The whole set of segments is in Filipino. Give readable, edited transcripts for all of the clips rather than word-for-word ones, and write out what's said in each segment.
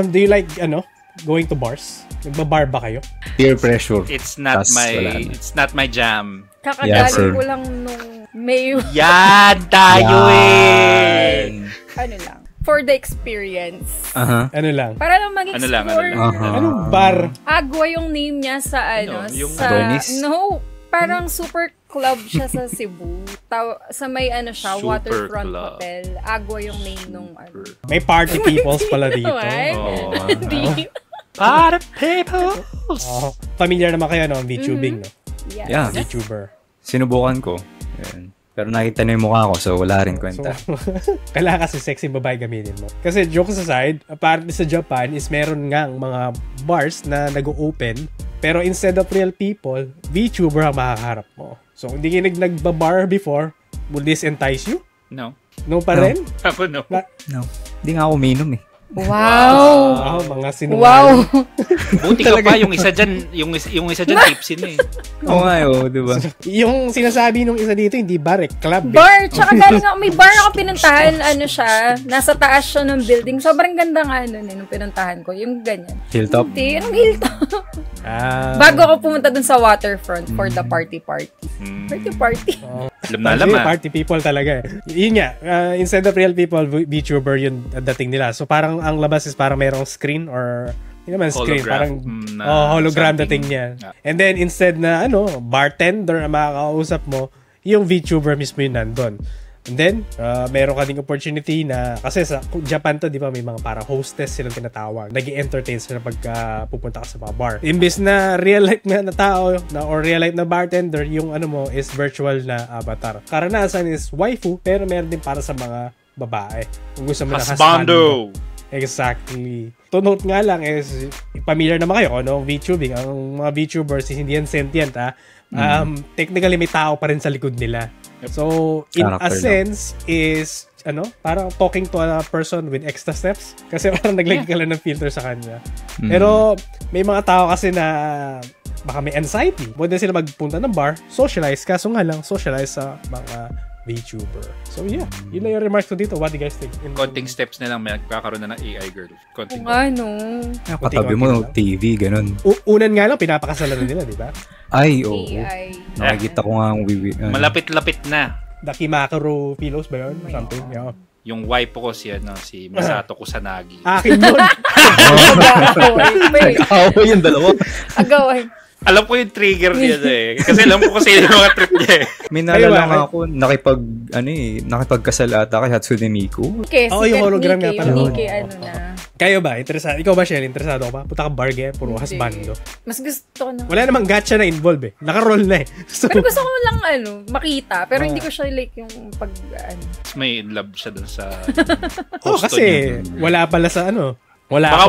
Do you like, going to bars? Nagbabar ba kayo? Peer pressure. It's not my jam. Kakagaling ko lang nung May. Yan tayo eh. Ano lang. For the experience. Ano lang? Para lang mag-explore. Anong bar? Agua yung name niya sa sa Adonis? No, parang super club siya sa Cebu. Sa may siya, Super waterfront club. hotel. Agua yung name nung May party peoples pala dito. Hindi. Party peoples! Familiar naman kayo, no? VTubing, no? Yes. Yeah. VTuber. Sinubukan ko. Yan. Pero nakita na yung mukha ko, so wala rin kwenta. So, kailangan kasi sexy babae gamitin mo. Kasi jokes aside, apparently sa Japan is meron nga mga bars na nag-open, pero instead of real people, VTuber ang makakaharap mo. So, hindi kayo nagbabar before, will this entice you? No. No pa rin? Ako no. No. Hindi nga ako uminom eh. Wow! Mga sinungaling. Wow! Buti ka pa, yung isa dyan tipsy na eh. Oo nga yun, diba? Yung sinasabi nung isa dito, hindi bar eh, club eh. Bar! Tsaka galing ako, may bar ako pinuntahan, siya, nasa taas siya ng building. Sobrang ganda nga nung pinuntahan ko, yung ganyan. Hilltop? Hindi, anong hilltop? Bago ako pumunta dun sa waterfront for the party. Party. Alam na. Party people talaga eh. Yun nga, instead of real people, VTuber yun dating nila. So parang ang labas is parang merong screen or hindi naman screen, parang hologram dating niya. And then instead na bartender na makakausap mo, yung VTuber mismo yun nandun. And then, meron ka ding opportunity na, kasi sa Japan to, di ba, may mga parang hostess silang tinatawag. Nag-i-entertain sila pagka pupunta ka sa mga bar. Imbis na real life na tao, or real life na bartender, yung mo is virtual na avatar. Karanasan is waifu, pero meron din para sa mga babae. Kung gusto mo na husbando. Exactly. To note nga lang is, familiar naman kayo, VTubing. Ang mga VTubers is hindi yan sentient, technically may tao pa rin sa likod nila. So, in a sense, is, parang talking to a person with extra steps. Kasi parang naglagay ka lang ng filter sa kanya. Pero, may mga tao kasi na baka may anxiety. Pwede sila magpunta ng bar, socialize, kaso nga lang, socialize sa mga VTuber. So, yeah. Yun lang yung remarks ko dito. What do you guys think? Konting steps na lang, may nagkakaroon na ng AI girl. Konting. Katabi mo, TV, ganun. Unan nga lang, pinapakasalan na nila, di ba? Ay, oo. AI. Nakikita ko nga ang malapit-lapit na. Dakimakaro Pilos ba yun? Something, yeah. Yung wife ko si Masato Kusanagi. Akin yun! Agaway yung dalawa. Agaway. Alam ko yung trigger niya eh. Kasi alam ko kasi yung mga trip niya eh. May naalala nga ako, nakipagkasal ata kay Hatsune Miku. Okay, yung hologram nga pala. Yung Nikki, na. Kayo ba? Interesado? Ikaw ba, Shell? Interesado ka ba? Punta ka bar game, puro husbando. Mas gusto ko na. Wala namang gacha na involved eh. Naka-roll na eh. So, pero gusto ko lang makita. Pero hindi ko siya like yung May love siya dun sa kasi wala pala sa baka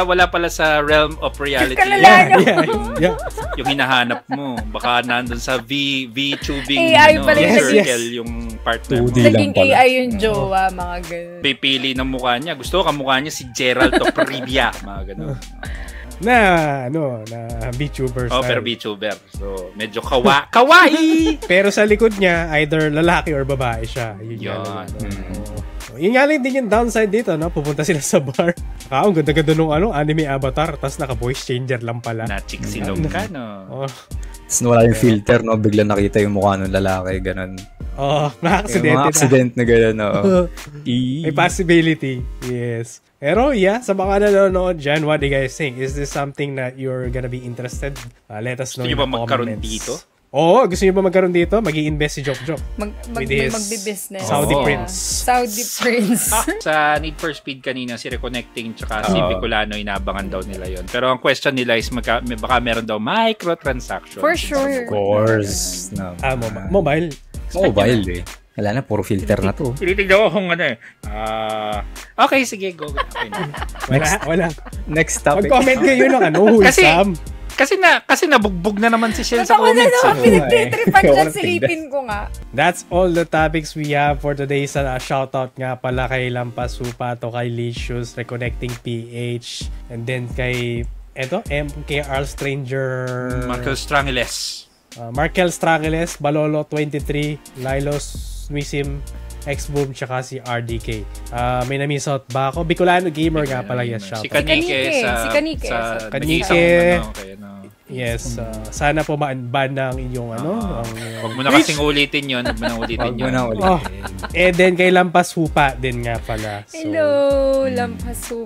wala pala sa realm of reality. Yeah. Yung hinahanap mo. Baka nandun sa VTubing AI pala circle yung partner mo. Naging AI yung jowa, mga ganun. Pipili ng mukha niya. Gusto ko kamukha niya si Gerald Toprivia. Mga ganun. na VTuber style. Pero VTuber. So, medyo kawaii! Pero sa likod niya, either lalaki or babae siya. Yun. Yun nga lang din yung downside dito, pupunta sila sa bar. Ang ganda-ganda nung anime avatar, tapos naka-voice changer lang pala. Na-chiksilog ka, Tapos wala yung filter, bigla nakita yung mukha ng lalaki, ganun. Mga accident na ganun, May possibility, yes. Pero sa mga nanonood dyan, what do you guys think? Is this something that you're gonna be interested? Let us know in the comments. Gusto nyo ba magkaroon dito? Gusto nyo ba magkaroon dito? Mag-i-invest si Jok. Magbi-business. Saudi Prince. Sa Need for Speed kanina, si Reconnecting tsaka si Bicolano, inabangan daw nila yon. Pero ang question nila is baka meron daw microtransactions. For sure. Of course. No. Mobile. Mobile eh. Wala na, puro filter na to. Tinitignan ko kung okay, sige, go. Okay na. Wala. Next topic. Mag-comment kayo ng wholesome. Kasi nabugbog na naman si Shell sa comments. Pinagtitripan dyan, silipin ko nga. That's all the topics we have for today. Sa shoutout nga pala kay Lampas Supato, kay Licious, Reconnecting PH, and then kay MKR Stranger, Markel Strangeles, Markel Strangeles, Balolo 23, Lilos Nuisim, X-Boom, tsaka si RDK. May na-miss out ba ako? Bicolano Gamer nga pala, yes, shout Si Kanike. Si Kanike. Yes, sana po ma-unban ng inyong Huwag mo na kasing ulitin yun. Huwag mo na ulitin. Then kay Lampas Hupa din nga pala. So, hello, Lampas Hupa.